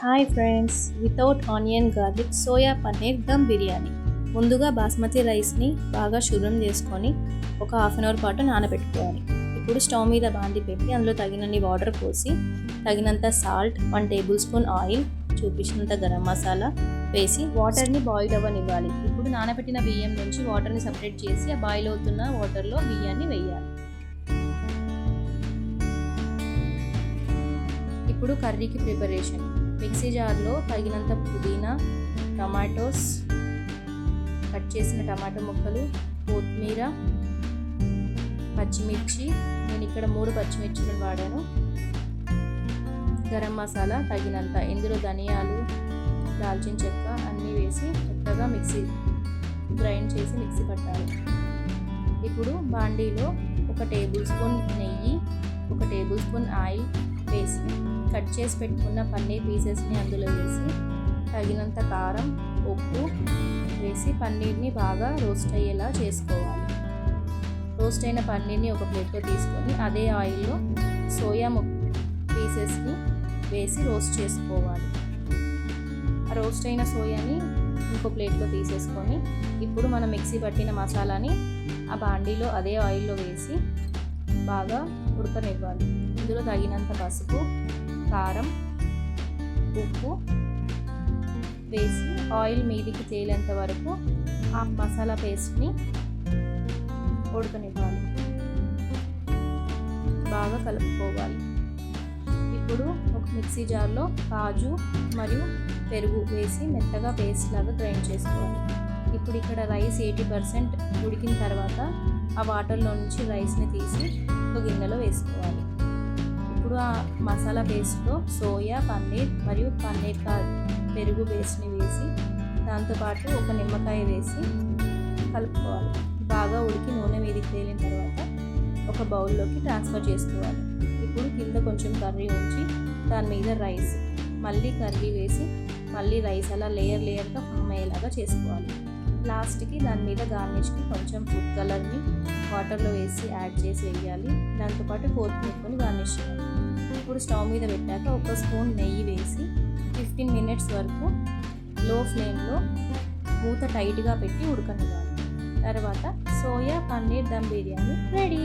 Hi friends, without onion garlic soya paneer dum biryani. ముందుగా బాస్మతి రైస్ని బాగా శుభ్రం చేసుకొని ఒక హాఫ్ అన్ అవర్ పాటు నానబెట్టుకోవాలి. ఇప్పుడు స్టవ్ మీద బాండి పెట్టి అందులో తగినన్ని వాటర్ పోసి తగినంత సాల్ట్, 1 టేబుల్ స్పూన్ ఆయిల్, చూపించినంత గరం మసాలా వేసి వాటర్ని బాయిల్ అవ్వనివ్వాలి. ఇప్పుడు నానబెట్టిన బియ్యం నుంచి వాటర్ని సపరేట్ చేసి ఆ బాయిల్ అవుతున్న వాటర్లో బియ్యాన్ని వేయాలి. ఇప్పుడు కర్రీకి ప్రిపరేషన్. మిక్సీ జార్లో తగినంత పుదీనా, టమాటోస్, కట్ చేసిన టమాటో ముక్కలు, కొత్తిమీర, పచ్చిమిర్చి, నేను ఇక్కడ 3 పచ్చిమిర్చిలను వాడాను, గరం మసాలా తగినంత, ఇందులో ధనియాలు, దాల్చిన చెక్క అన్నీ వేసి చక్కగా గ్రైండ్ చేసి మిక్సీ పట్టాలి. ఇప్పుడు బాండీలో 1 టేబుల్ స్పూన్ నెయ్యి, 1 టేబుల్ స్పూన్ ఆయిల్ వేసి కట్ చేసి పెట్టుకున్న పన్నీర్ పీసెస్ని అందులో వేసి తగినంత కారం, ఉప్పు వేసి పన్నీర్ని బాగా రోస్ట్ అయ్యేలా చేసుకోవాలి. రోస్ట్ అయిన పన్నీర్ని ఒక ప్లేట్లో తీసుకొని అదే ఆయిల్లో సోయా పీసెస్ని వేసి రోస్ట్ చేసుకోవాలి. ఆ రోస్ట్ అయిన సోయాని ఇంకో ప్లేట్లో తీసేసుకొని ఇప్పుడు మనం మిక్సీ పట్టిన మసాలాని ఆ బాండీలో అదే ఆయిల్లో వేసి బాగా ఉడకనివ్వాలి. ఇందులో తగినంత పసుపు, కారం, ఉప్పు వేసి ఆయిల్ మీదికి తేలేంత వరకు ఆ మసాలా పేస్ట్ని ఉడకనివ్వాలి, బాగా కలుపుకోవాలి. ఇప్పుడు ఒక మిక్సీ జార్లో కాజు మరియు పెరుగు వేసి మెత్తగా పేస్ట్ లాగా గ్రైండ్ చేసుకోవాలి. ఇప్పుడు ఇక్కడ రైస్ 80% ఉడికిన తర్వాత ఆ వాటర్లో నుంచి రైస్ని తీసి ఒక గిన్నెలో వేసుకోవాలి. ఇప్పుడు ఆ మసాలా పేస్ట్లో సోయా, పన్నీర్ మరియు పెరుగు పేస్ట్ని వేసి దాంతోపాటు ఒక నిమ్మకాయ వేసి కలుపుకోవాలి. బాగా ఉడికి నూనె మీదకి తేలిన తర్వాత ఒక బౌల్లోకి ట్రాన్స్ఫర్ చేసుకోవాలి. ఇప్పుడు కింద కొంచెం కర్రీ ఉంచి దాని మీద రైస్, మళ్ళీ కర్రీ వేసి మళ్ళీ రైస్ అలా లేయర్గా ఫామ్ అయ్యేలాగా చేసుకోవాలి. లాస్ట్కి దాని మీద గార్నిష్కి కొంచెం ఫుడ్ కలర్ని వాటర్లో వేసి యాడ్ చేసి వేయాలి. దాంతోపాటు కొత్తిమీరని గార్నిష్ చేయాలి. ఇప్పుడు స్టవ్ మీద పెట్టాక 1 స్పూన్ నెయ్యి వేసి 15 మినిట్స్ వరకు లో ఫ్లేమ్లో మూత టైట్గా పెట్టి ఉడకనివ్వాలి. తర్వాత సోయా పన్నీర్ దమ్ బిర్యానీ రెడీ.